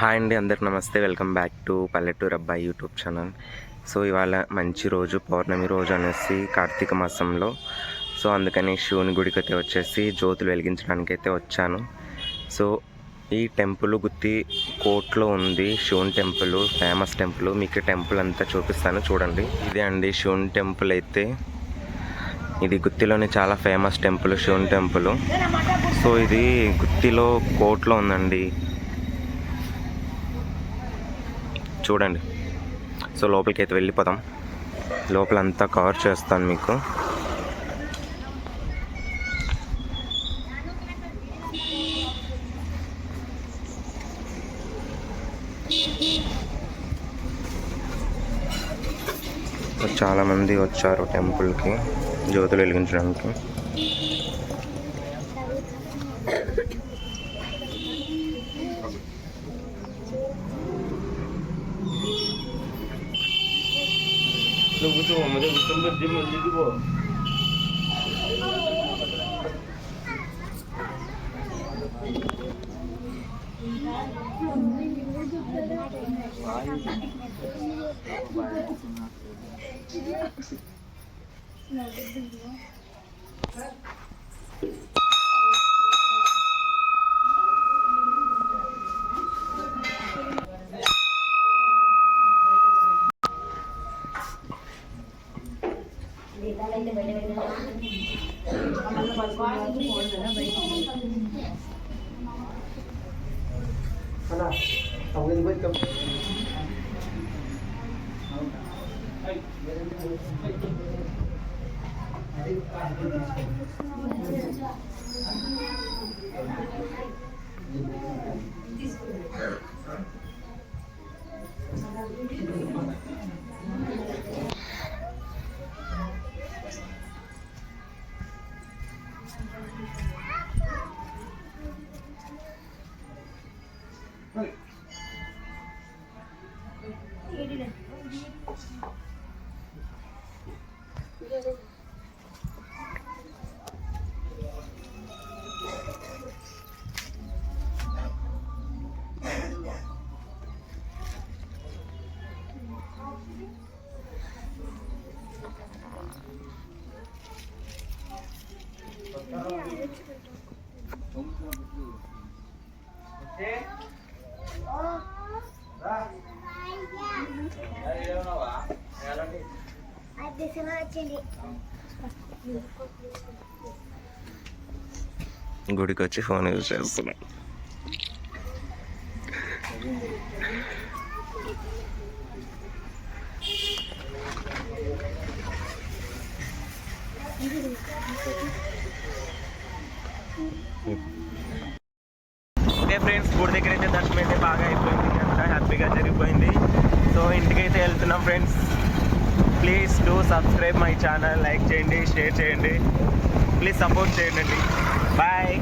Hi అండి, అందరికి నమస్తే. వెల్కమ్ బ్యాక్ టు పల్లెటూరు అబ్బాయి యూట్యూబ్ ఛానల్. సో ఇవాళ మంచి రోజు, పౌర్ణమి రోజు అనేసి కార్తీక మాసంలో. సో అందుకని శివుని గుడికి అయితే వచ్చేసి జ్యోతులు వెలిగించడానికి అయితే వచ్చాను. సో ఈ టెంపుల్ గుత్తి కోట్లో ఉంది. శివుని టెంపుల్, ఫేమస్ టెంపుల్. మీకు టెంపుల్ అంతా చూపిస్తాను చూడండి. ఇదే అండి శివుని టెంపుల్ అయితే. ఇది గుత్తిలోని చాలా ఫేమస్ టెంపుల్, శివుని టెంపుల్. సో ఇది గుత్తిలో కోట్లో ఉందండి, చూడండి. సో లోపలికి అయితే వెళ్ళిపోతాం. లోపలంతా కవర్ చేస్తాను మీకు. చాలామంది వచ్చారు టెంపుల్కి జ్యోతులు వెలిగించడానికి. గుడికి వచ్చి ఫోన్ యూజ్ చేస్తున్నా. ఓకే ఫ్రెండ్స్, గుడి దగ్గర అయితే దర్శనం అయితే బాగా అయిపోయింది, అంతా హ్యాపీగా జరిగిపోయింది. సో ఇంటికైతే వెళ్తున్నాం friends. Please do subscribe my channel, like చేయండి, షేర్ చేయండి, ప్లీజ్ సపోర్ట్ చేయండి. బాయ్.